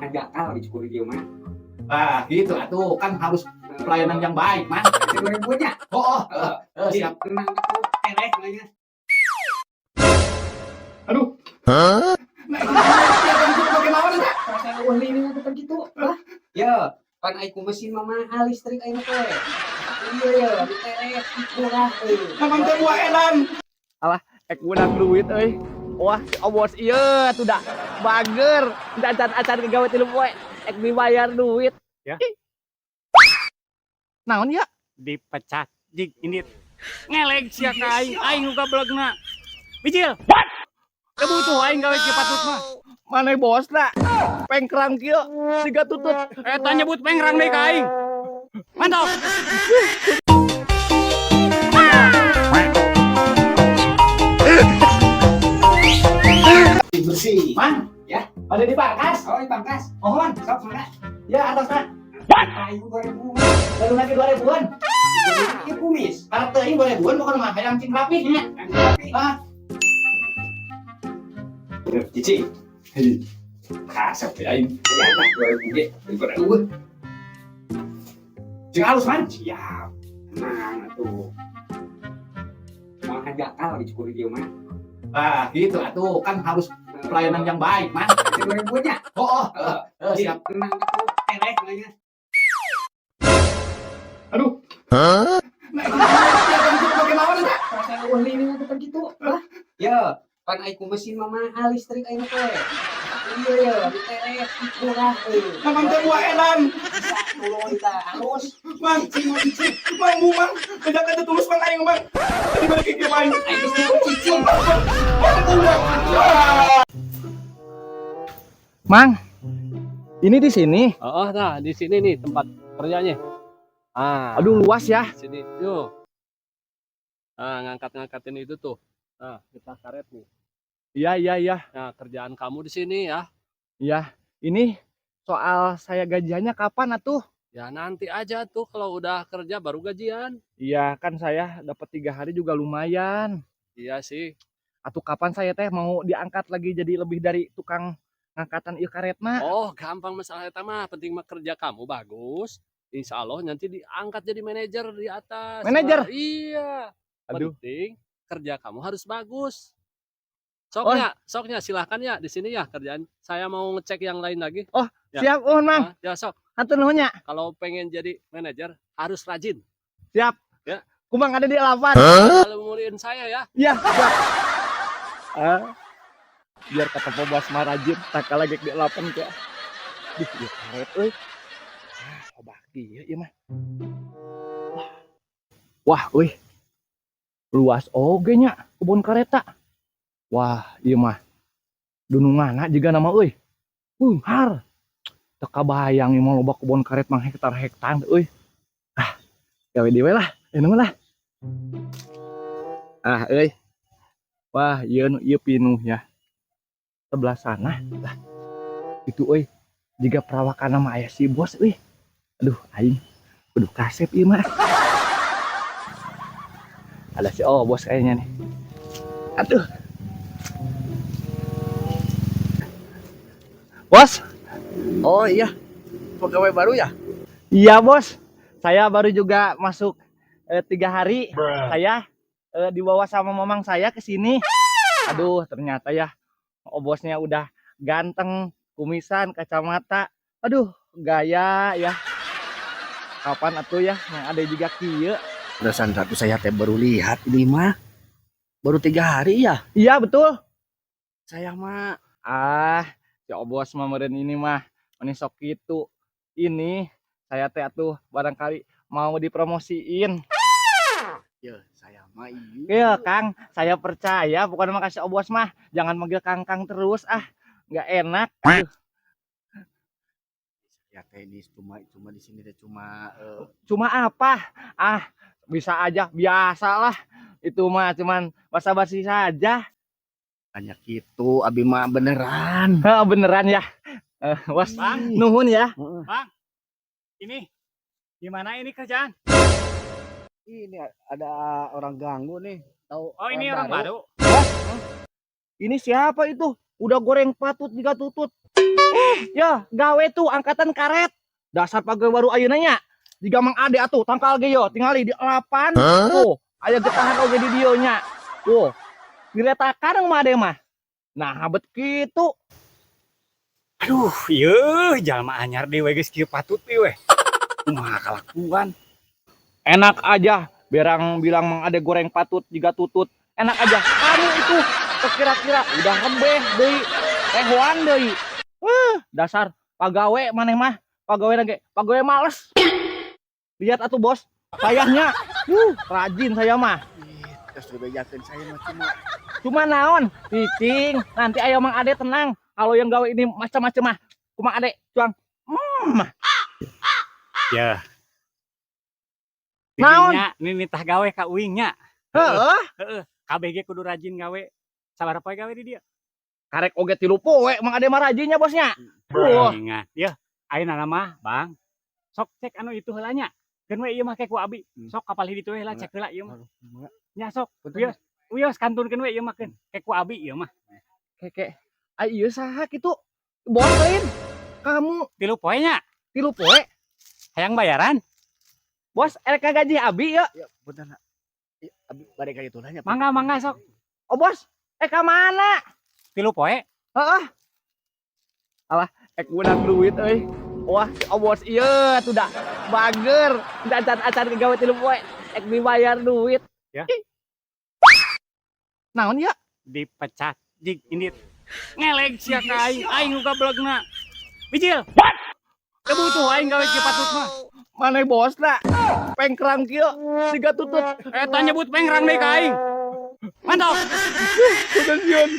jakal di Cikuril mah. Ah, gitu atuh kan harus pelayanan yang baik, Mas. 2000-nya. Oh, Siap siap. tenang tereh nanya. Aduh. Bagaimana nih, Kak? Perasaan eueuh ini mah gitu. Lah, ya, pan ai ku mesin mah mahal listrik ayeuna teh. Iya ya, di tereh murah euy. Naman teh buah edan. Ek gudang duit euy. Wah, si obos ieu tuh dah bager. Da acan-acan ke gawe 3 poe. Ek dibayar duit. Ya. Naon ya? Dipecat jig ini ngeleg sia ka aing uga blogna bijil kebutuh aing gawe kieu patut mah Mana bosna? Pengkrang kieu siga tutut. eta nyebut pengrang deui ka aing mantap Bersih. Man, Ya. ada di Barkas. Oh, di pangkas. Mohon. Sok mana? Ya, atasna. Aing 2000. Lalu lagi 2000-an. Ieu kumis. Karena teh 2000-an bukan mah hayang cing rapihnya. Kan tapi. Ah, Cici. kasep ya aing. Ya, 2000 ge. Daripada eueuh. Cing halus, Man. Siap. Tenang atuh. Mau jakal di Cikuril mah. Ah, gitu atuh kan harus pelayanan yang baik, Mas. 2000-nya. Oh, siap. Tenang tereh nanya. Aduh. Bagaimana nih, Kak? Perasaan eueuh ini mah gitu. Lah, ya, pan ai ku mesin mah mahal listrik ayeuna teh. Iya ya, di tereh murah euy. Naman teh buah edan. Tolong kita halus. Mang, cing, Mang, Mang. Bejak aja tulus, Mang, aing, Mang. Tadi balik ke Mang. Aing geus nyebut cicing. Mang. Ini di sini. oh nah di sini nih tempat kerjanya Aduh luas ya. di sini yuk ngangkat-ngangkatin itu tuh kita karet nih Iya. nah kerjaan kamu di sini ya Iya. Ini soal saya gajiannya kapan atuh? ya nanti aja tuh kalau udah kerja baru gajian Iya, kan saya dapat 3 hari juga lumayan. iya sih Atuh kapan saya teh mau diangkat lagi jadi lebih dari tukang ngangkatan ieu karetna? oh gampang masalah eta mah penting mah kerja kamu bagus Insya Allah nanti diangkat jadi manajer di atas Manajer? iya Aduh. penting kerja kamu harus bagus Oh. soknya silahkan ya di sini ya kerjaan saya mau ngecek yang lain lagi Oh, Ya. siap, Mang. ya sok Hatur nuhun nya. kalau pengen jadi manajer harus rajin Siap. Ya. Kumang ada di 8. kalau muliin saya ya Iya, siap. Biar kata Pobas mah rajin, tak lagi di 8 ke. Duh, ieu karet euy. Obah kieu ieu mah. Wah, euy. Luas oge nya kebun kareta. Wah, ieu mah dununganna jiga nama euy. Beunghar. Teu kabayang ieu mah loba kebun karet mah hektar-hektar euy. Gawe di we lah, anu lah. Euy. Wah, ieu pinuh ya. Sebelah sana. Lah. Itu euy, jiga perawakan nama aya si bos euy. Aduh, aing kudu kasep ieu mah. Ada si bos kayaknya nih. Aduh. Bos. Oh iya, pegawai baru ya? Iya, Bos. Saya baru juga masuk 3 hari. Saya dibawa sama mamang saya ke sini. Aduh, ternyata ya bosnya udah ganteng, kumisan, kacamata. Aduh, gaya ya. Kapan atuh ya yang ada juga kieu? Perasaan satu saya teh baru lihat ini mah. Baru 3 hari ya? Iya, betul. Saya mah Si bos mah meureun ini mah meni sok kitu. Ini saya teh atuh barangkali mau dipromosiin. ya saya mah iya. Iya, Kang, saya percaya bukan mah kasih bos mah. Jangan manggil Kang terus, nggak enak. Aduh, Ya teh ini cuma di sini teh cuma cuma apa? Bisa aja, biasalah. Itu mah cuman basa-basi saja. hanya gitu, abi mah beneran. Beneran ya. Bos, Bang. nuhun ya. ini gimana ini kerjaan Ini ada orang ganggu nih. Tahu oh ini orang baru Ini siapa itu? udah goreng patut juga tutut. Ya, gawe tuh angkatan karet. Dasar pagawe baru ayeuna nya. Jika Mang Ade atuh tangkal ge yo, tingali di 8. Tuh, aya getahan oge di dieu nya. Tuh. Diletakan Mang Ade mah. Nah, habet kitu. Aduh, yeuh, jalma anyar dewe geus kieu patut ieu weh. Kumaha kalakuan? Enak aja, berang bilang Mang Ade goreng patut juga tutut. Enak aja. Kamu itu kira-kira udah rembeh deui, tehoan deui. Dasar pagawe maneh mah, pagawe lagi, pagawe males. Lihat atuh bos, sayahnya, rajin saya mah. Terus bebejakeun saya mah Cuma naon, cicing, nanti ayo Mang Ade tenang. Kalau yang gawe ini macam-macam mah, Mang Ade cuang. Ya. Naon? Didinya nitah gawe ka uing nya. Heeh, Heeh, KBG kudu rajin gawe. Sabar poe gawe di dieu. karek oge 3 poe Mang Ade mah rajinnya bosnya. Wah, Ingat, ya. Ayeuna mah, Bang. Sok cek anu itu heula nya. Keun we ieu mah ke ku abi. Sok kapal hidi teh heula cek heula ieu mah. Nya sok. Uyos kantunkeun we ieu mah keun. Ke ku abi ieu mah. keke. Ai ieu saha kitu? Bos lain. Kamu 3 poe nya. 3 poe. Hayang bayaran. Bos, erek gaji abi ya. Ya, bener nak. Abi bade ka itu nanya. Mangga sok. Oh bos, ka mana? 3 poe. Heeh. Alah, udang duit euy. Wah, si bos ieu tuh dah bager. Da acan-acan gawe 3 poe. Dibayar duit. Ya. Naon ya? Dipecat. Jig ini ngeleg sia ka aing uga blogna. Bijil. Kebutuh aing gawe kieu patut mah. Mana bos nak? Pengkrang kieu siga tutut. Eta nyebut pengrang deui ka aing. Mantap. Udah sieun.